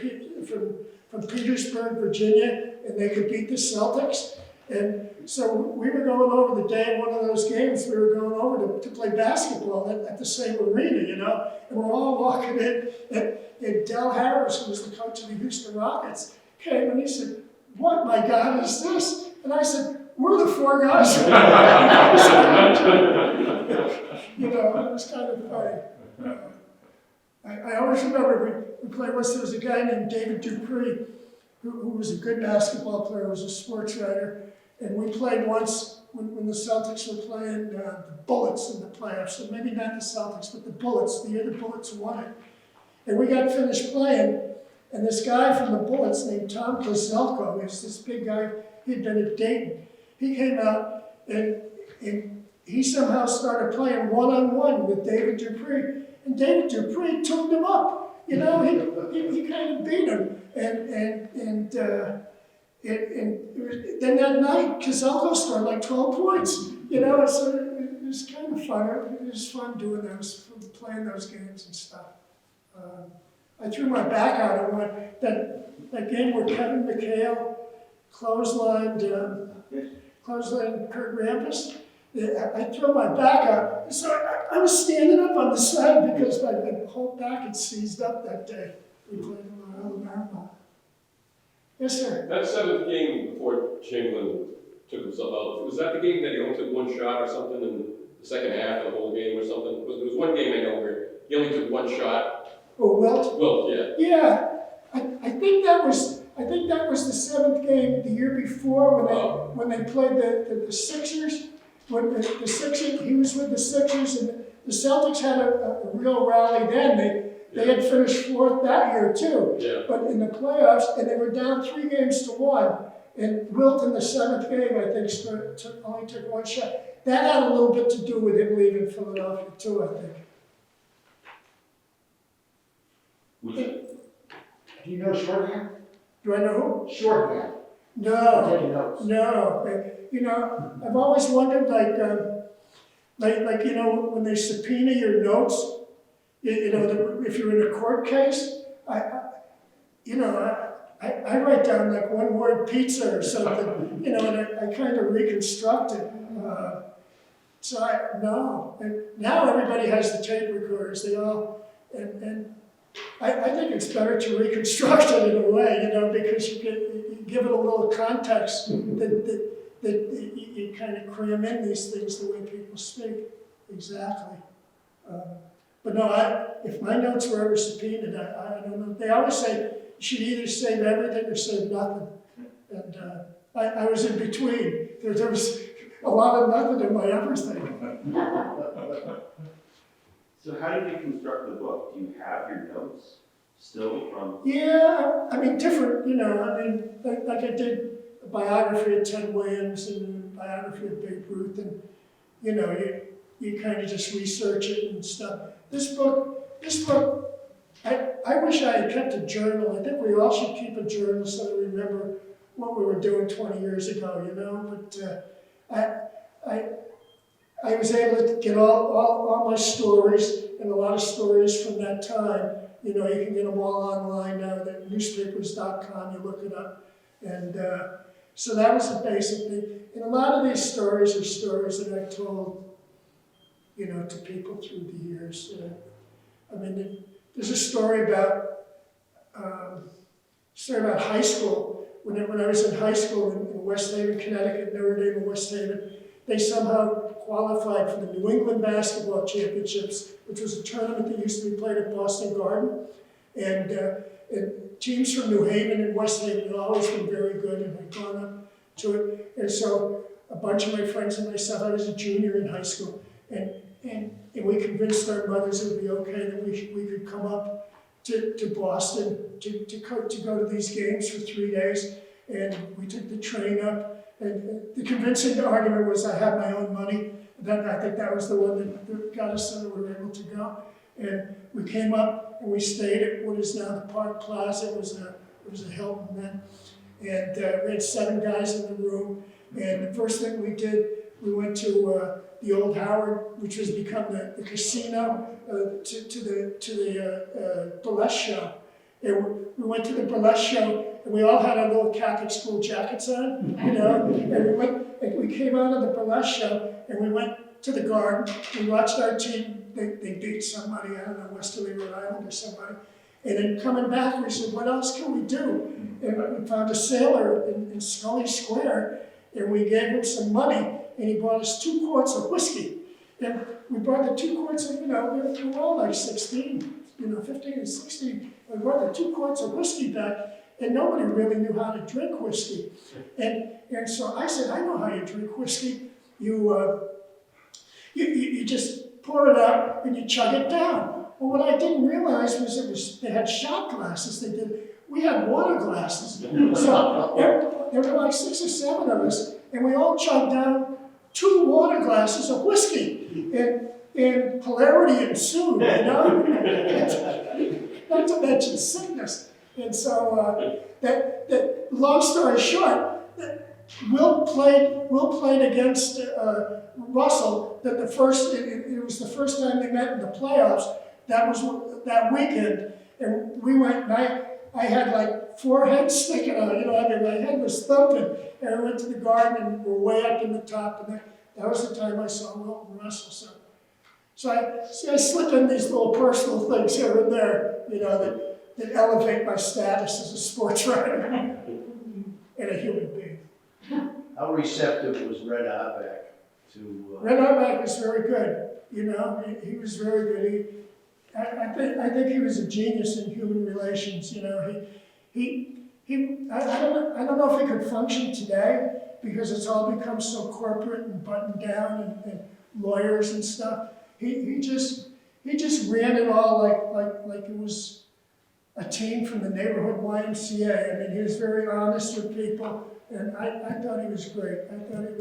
Petersburg, Virginia, and they could beat the Celtics. And so we were going over the day of one of those games, we were going over to play basketball at the same arena, and we're all walking in, and Del Harris, who was the coach of the Houston Rockets, came and he said, "What, my God, is this?" And I said, we're the four guys. You know, it was kind of funny. I always remember we played once, there was a guy named David Dupree who was a good basketball player, was a sports writer, and we played once when the Celtics were playing the Bullets in the playoffs, so maybe not the Celtics, but the Bullets, the year the Bullets won it. And we got finished playing, and this guy from the Bullets named Tom Kozelko, he was this big guy, he'd been at Dayton. He came out and he somehow started playing one-on-one with David Dupree. And David Dupree tuned him up. You know, he kind of beat him. And then that night, Kozelko scored like 12 points. You know, so it was kind of fun. It was fun doing those, playing those games and stuff. I threw my back out on that game where Kevin McHale clotheslined Kurt Rampus. I threw my back out. So I was standing up on the side because my whole back had seized up that day. We played in Alabama. Yes, sir. That seventh game before Chamberlain took himself out, was that the game that he only took one shot or something in the second half of the whole game or something? There was one game I know where he only took one shot. Oh, Wilt? Wilt, yeah. Yeah. I think that was the seventh game the year before when they played the Sixers. When the Sixers, he was with the Sixers, and the Celtics had a real rally then. They had finished fourth that year too. Yeah. But in the playoffs, and they were down 3-1, and Wilt in the seventh game, I think, only took one shot. That had a little bit to do with him leaving Philadelphia too, I think. Do you know shorthand? Do I know who? Shorthand. No. Taking notes. No. You know, I've always wondered, like you know, when they subpoena your notes, you know, if you're in a court case, I write down like one word pizza or something, you know, and I kind of reconstruct it. No. And now everybody has the tape recorders. They all, and I think it's better to reconstruct it in a way, you know, because you give it a little context that you kind of cram in these things the way people speak. Exactly. But no, if my notes were ever subpoenaed, I don't know. They always say you should either save everything or save nothing. And I was in between. There was a lot of nothing in my everything. So how did you construct the book? Do you have your notes still from? Yeah, I mean, different, you know, I mean, like I did a biography of Ted Williams and a biography of Babe Ruth, and, you know, you kind of just research it and stuff. This book, I wish I had kept a journal. I think we all should keep a journal so that we remember what we were doing 20 years ago, you know, but I was able to get all my stories, and a lot of stories from that time. You know, you can get them all online now at newspapers.com, you look it up. And so that was the basic thing. And a lot of these stories are stories that I've told, you know, to people through the years. I mean, there's a story about high school. When I was in high school in West Haven, Connecticut, Notre Dame and West Haven, they somehow qualified for the New England Basketball Championships, which was a tournament that used to be played at Boston Garden. And teams from New Haven and West Haven had always been very good and had gone up to it. And so a bunch of my friends and myself, I was a junior in high school, and we convinced our mothers it would be okay that we could come up to Boston to go to these games for 3 days. And we took the train up. And the convincing argument was I had my own money. I think that was the one that got us so that we were able to go. And we came up and we stayed at what is now the Park Plaza. It was a Hilton then. And we had 7 guys in the room. And the first thing we did, we went to the Old Howard, which has become the casino, to the burlesque show. And we went to the burlesque show, and we all had our little Catholic school jackets on, you know. And we came out of the burlesque show, and we went to the Garden. We watched our team. They beat somebody, I don't know, Westerly, Rhode Island or somebody. And then coming back, we said, what else can we do? And we found a sailor in Scully Square, and we gave him some money, and he bought us 2 quarts of whiskey. And we brought the 2 quarts of, we were all like 16, 15 and 16. We brought the 2 quarts of whiskey back, and nobody really knew how to drink whiskey. And so I said, I know how you drink whiskey. You just pour it out and you chug it down. Well, what I didn't realize was they had shot glasses. We had water glasses. So there were like 6 or 7 of us, and we all chugged down 2 water glasses of whiskey. And polarity ensued, Not to mention sickness. And so that long story short, Will played against Russell. It was the first time they met in the playoffs. That was that weekend, and we went. And I had like 4 heads sticking out. My head was thumping, and I went to the garden and we're way up in the top. And that was the time I saw Will and Russell. So I slip in these little personal things here and there, that elevate my status as a sports writer and a human being. How receptive was Red Auerbach to? Red Auerbach was very good. He was very good. I think he was a genius in human relations. I don't know if he could function today because it's all become so corporate and buttoned down and lawyers and stuff. He just ran it all like it was a team from the neighborhood YMCA. I mean, he was very honest with people, and I thought he was great. I thought he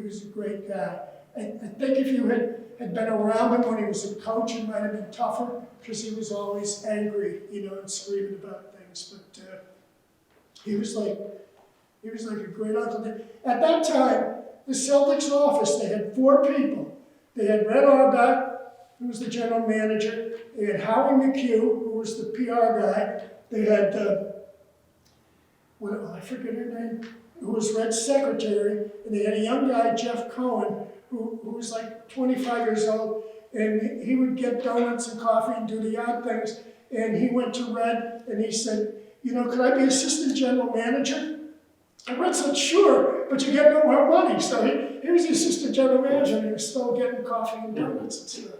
was a great guy. I think if you had been around him when he was a coach, it might have been tougher because he was always angry, and screaming about things. But he was like a great uncle. At that time, the Celtics office, they had 4 people. They had Red Auerbach, who was the general manager. They had Howie McHugh, who was the PR guy. They had, I forget her name, who was Red's secretary. And they had a young guy, Jeff Cohen, who was like 25 years old. And he would get donuts and coffee and do the odd things. And he went to Red and he said, could I be assistant general manager? And Red said, sure, but you get no more money. So he was the assistant general manager, and he was still getting coffee and donuts and stuff.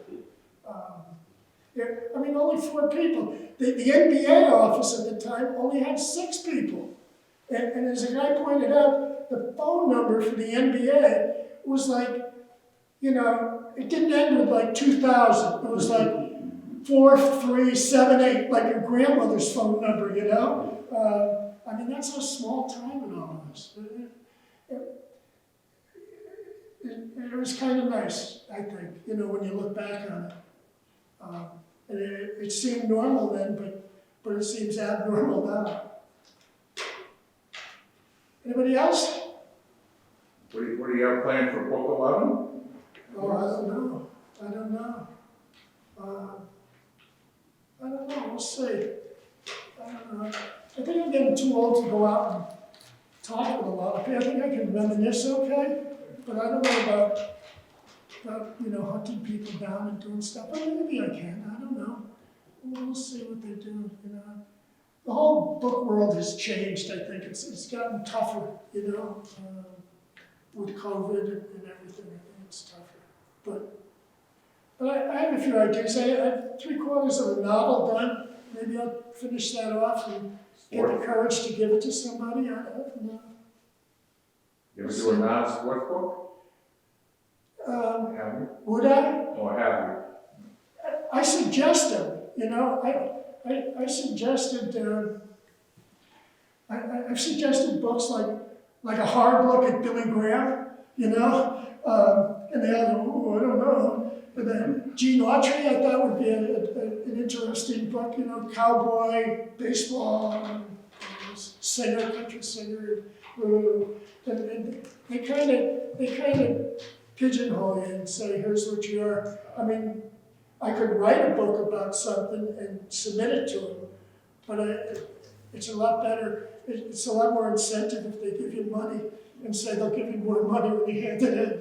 Only 4 people. The NBA office at the time only had 6 people. And as a guy pointed out, the phone number for the NBA was like, it didn't end with like 2000. It was like 4378, like your grandmother's phone number, that's how small time it all was. It was kind of nice, I think, when you look back on it. And it seemed normal then, but it seems abnormal now. Anybody else? What do you have planned for Book 11? Oh, I don't know. I don't know. We'll see. I don't know. I think I'm getting too old to go out and talk with a lot of people. I think I can reminisce okay, but I don't know about hunting people down and doing stuff. Maybe I can. I don't know. We'll see what they do. The whole book world has changed. I think it's gotten tougher. With COVID and everything. I think it's tougher. But I have a few ideas. I have 3/4 of a novel done. Maybe I'll finish that off and get the courage to give it to somebody. I don't know. You ever do a non-sports book? Have you? Would I? Or have you? I suggested, I suggested, I've suggested books like A Hard Look at Billy Graham, and they all go, I don't know. And then Gene Autry, I thought would be an interesting book, cowboy, baseball, singer, country singer, and they kind of pigeonhole you and say, here's what you are. I could write a book about something and submit it to them, but it's a lot better. It's a lot more incentive if they give you money and say they'll give you more money when you hand it in.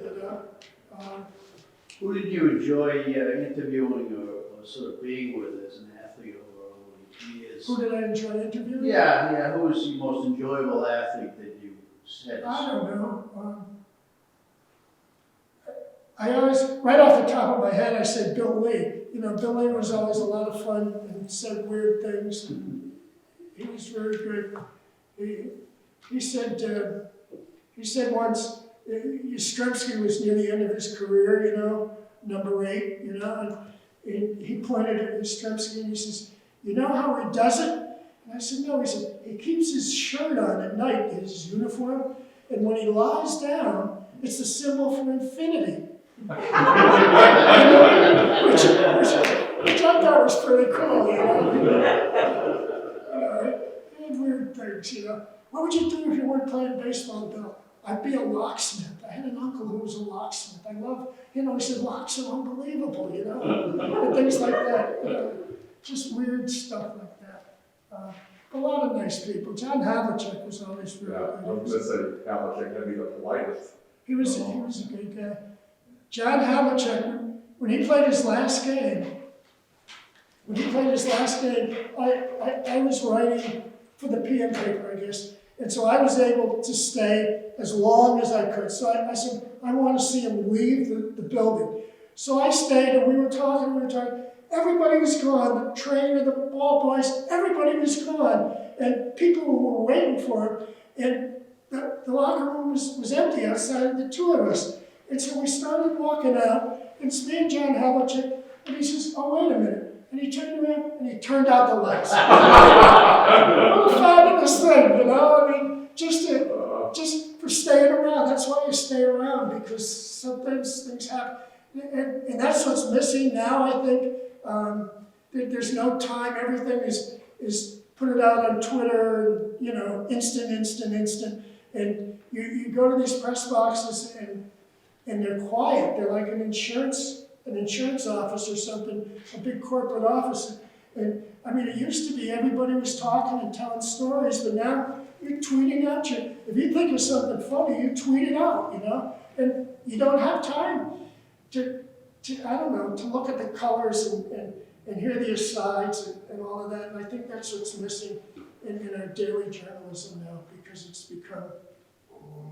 Who did you enjoy interviewing or sort of being with as an athlete over the years? Who did I enjoy interviewing? Yeah. Who was the most enjoyable athlete that you had I this? don't know. I always, right off the top of my head, I said Bill Leigh. You know, Bill Leigh was always a lot of fun and said weird things. And he was very good. He said once, Yastrzemski was near the end of his career, you know, number 8, you know, and he pointed at Yastrzemski and he says, you know how he does it? And I said, no. He said, he keeps his shirt on at night, his uniform, and when he lies down, it's the symbol for infinity. which I thought was pretty cool, you know. You know, and weird things, you know. What would you do if you weren't playing baseball, Bill? I'd be a locksmith. I had an uncle who was a locksmith. I love, you know, he said locks are unbelievable, you know, and things like that. You know, just weird stuff like that. A lot of nice people. John Havlicek was always really Yeah, I was good. gonna say, Havlicek had to be the politest. He was a good guy. John Havlicek, when he played his last game, I was writing for the PM paper, I guess, and so I was able to stay as long as I could. So I said, I want to see him leave the building. So I stayed, and we were talking. Everybody was gone, the trainer, the ball boys, everybody was gone, and people were waiting for him, and the locker room was empty outside, the two of us. And so we started walking out, and it's me and John Havlicek, and he says, oh, wait a minute. And he turned around, and he turned out the lights. What a fabulous thing, you know? I mean, just for staying around. That's why you stay around, because sometimes things happen. And that's what's missing now, I think. There's no time. Everything is put it out on Twitter, and, you know, instant. And you go to these press boxes, and they're quiet. They're like an insurance office or something, a big corporate office. And I mean, it used to be everybody was talking and telling stories, but now you're tweeting out. If you think of something funny, you tweet it out, you know? And you don't have time to I don't know, to look at the colors and hear the asides and all of that. And I think that's what's missing in our daily journalism now, because it's become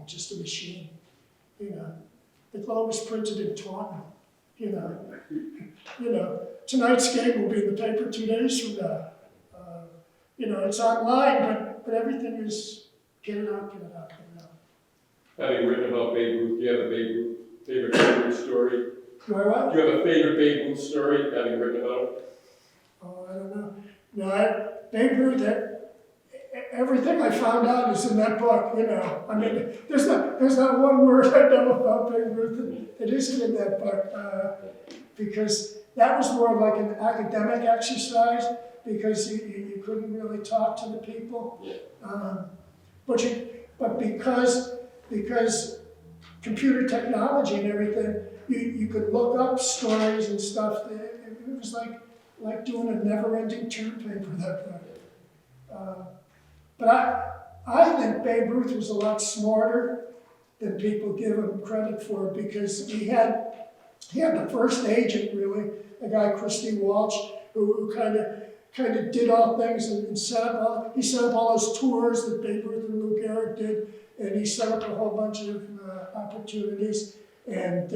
just a machine, you know. The Globe is printed in Taunton, you know. Tonight's game will be in the paper 2 days from now. You know, it's online, but everything is get it out. Having written about Babe Ruth, do you have a favorite Babe Ruth story? Do I what? Do you have a favorite Babe Ruth story, having written about it? Oh, I don't know. No, Babe Ruth, everything I found out is in that book, you know. I mean, there's not one word I know about Babe Ruth that isn't in that book, because that was more like an academic exercise, because you couldn't really talk to the people. Yeah. But because computer technology and everything, you could look up stories and stuff. It was like doing a never-ending term paper, that book. But I think Babe Ruth was a lot smarter than people give him credit for, because he had the first agent, really, a guy, Christy Walsh, who kind of did all things and set up all those tours that Babe Ruth and Lou Gehrig did, and he set up a whole bunch of opportunities and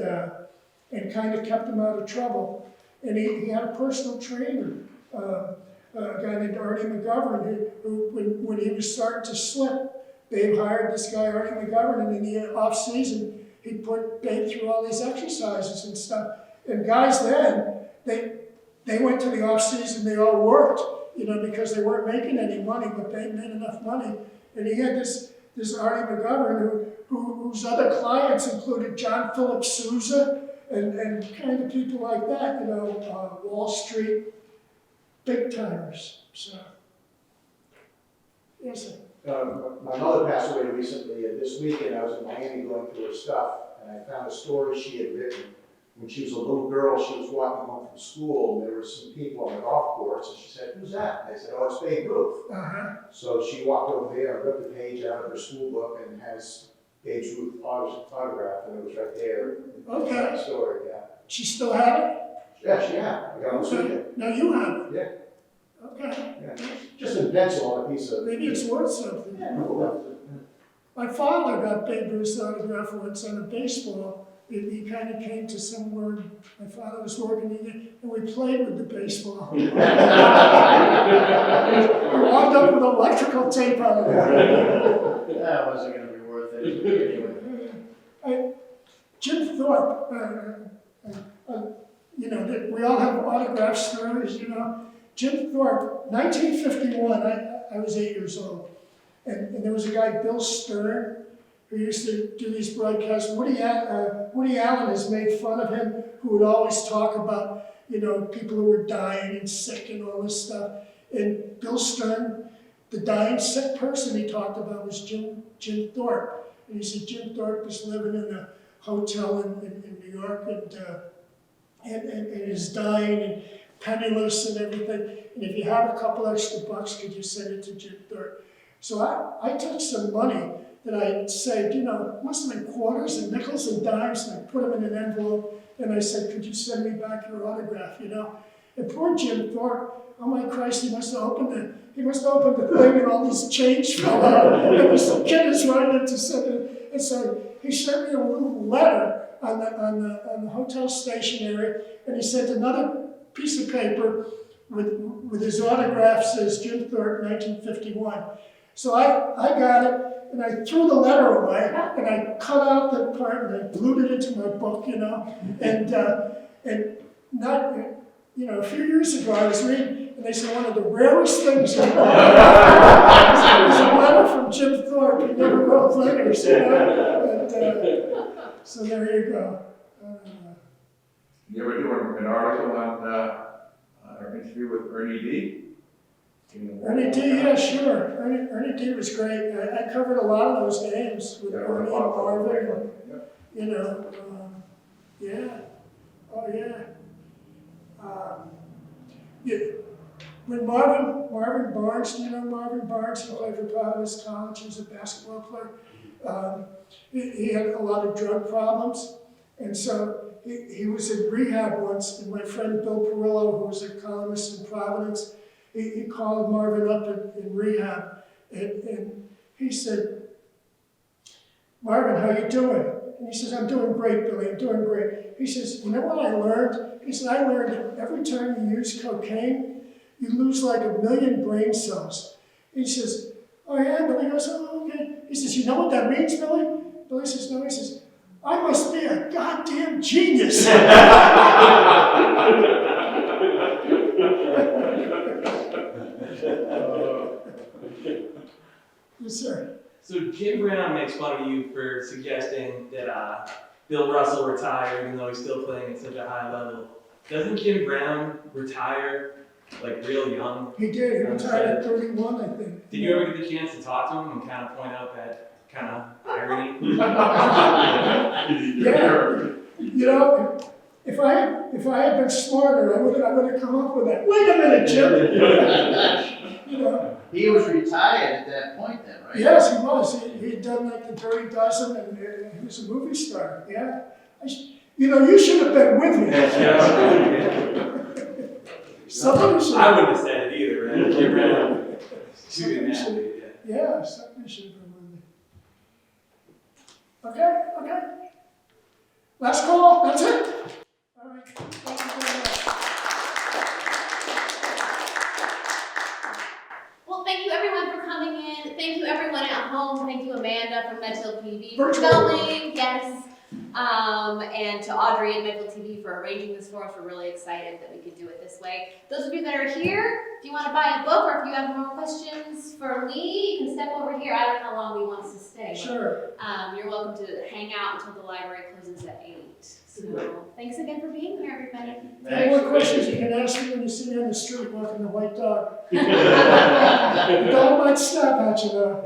kind of kept him out of trouble. And he had a personal trainer, a guy named Artie McGovern, who when he was starting to slip, Babe hired this guy, Artie McGovern, and in the off season, he put Babe through all these exercises and stuff. And guys then, they went to the off season, they all worked, you know, because they weren't making any money, but Babe made enough money. And he had this Artie McGovern whose other clients included John Philip Sousa and kind of people like that, you know, Wall Street big timers. So, yes, sir. My mother passed away recently, and this weekend I was in Miami going through her stuff, and I found a story she had written. When she was a little girl, she was walking home from school, and there were some people on the golf course, and she said, "Who's that?" And I said, "Oh, it's Babe Ruth." So she walked over there and ripped the page out of her school book and has Babe Ruth photograph, and it was right there. Okay. That story, yeah. She still had it? Yeah, she had. I got it this weekend. Now you have it? Yeah. Okay. Yeah. Just in pencil on a piece of. Maybe it's worth something. Yeah, no, My father got Babe Ruth's autograph once on a baseball. He kind of came to somewhere, my father was working, and we played with the baseball. We wound up with electrical tape on it. That wasn't gonna be worth it anyway. Jim Thorpe, you know, we all have autograph stories, you know. Jim Thorpe, 1951, I was 8 years old. And there was a guy, Bill Stern, who used to do these broadcasts. Woody Allen has made fun of him, who would always talk about, you know, people who were dying and sick and all this stuff. And Bill Stern, the dying sick person he talked about was Jim Thorpe. And he said Jim Thorpe was living in a hotel in New York and is dying and penniless and everything. And if you have a couple extra bucks, could you send it to Jim Thorpe? So I took some money that I had saved, you know, must have been quarters and nickels and dimes, and I put them in an envelope, and I said, could you send me back your autograph, you know? And poor Jim Thorpe, oh my Christ, he must have opened the thing and all this change fell out, and this kid is writing to send it. And so he sent me a little letter on the hotel stationery, and he sent another piece of paper with his autograph, says Jim Thorpe, 1951. So I got it, and I threw the letter away, and I cut out the part, and I glued it into my book, you know, and not, you know, a few years ago I was reading, and they said one of the rarest things in the world was a letter from Jim Thorpe. He never wrote letters, you know, and so there you go. You ever do an article on an interview with Ernie D? Ernie D, yeah, sure. Ernie D was great. I covered a lot of those games with Ernie and Marvin, and, you know, yeah. Oh, yeah. When Marvin Barnes, do you know Marvin Barnes? He played for Providence College. He was a basketball player. He had a lot of drug problems, and so he was in rehab once, and my friend Bill Perillo, who was a columnist in Providence, he called Marvin up in rehab, and he said, Marvin, how you doing? And he says, I'm doing great, Billy, I'm doing great. He says, you know what I learned? He said, I learned that every time you use cocaine, you lose like 1 million brain cells. He says, oh yeah? Billy goes, oh, okay. He says, you know what that means, Billy? Billy says, no. He says, I must be a goddamn genius. Yes, sir. So Jim Brown makes fun of you for suggesting that Bill Russell retire even though he's still playing at such a high level. Doesn't Jim Brown retire like real young? He did. He retired at 31, I think. Did you ever get the chance to talk to him and kind of point out that kind of irony? Yeah. You know, if I had been smarter, I would have come up with that. Wait a minute, Jim. You know. He was retired at that point then, right? Yes, he was. He'd done like the Dirty Dozen, and he was a movie star. Yeah. You know, you should have been with me. Somebody should. I wouldn't have said it either, man. Jim Brown shooting that. Yeah, somebody should have been with me. Okay. Last call. That's it. All right. Thank you very much. Well, thank you everyone for coming in. Thank you everyone at home. Thank you Amanda from Medfield TV for Virtual. filming. Yes. And to Audrey at Medfield TV for arranging this for us. We're really excited that we could do it this way. Those of you that are here, if you want to buy a book or if you have more questions for Leigh, you can step over here. I don't know how long he wants to stay. Sure. But, you're welcome to hang out until the library closes at 8. So thanks again for being here, everybody. If you have more questions, you can ask me when you see me on the street walking the white dog. The dog might snap at you though.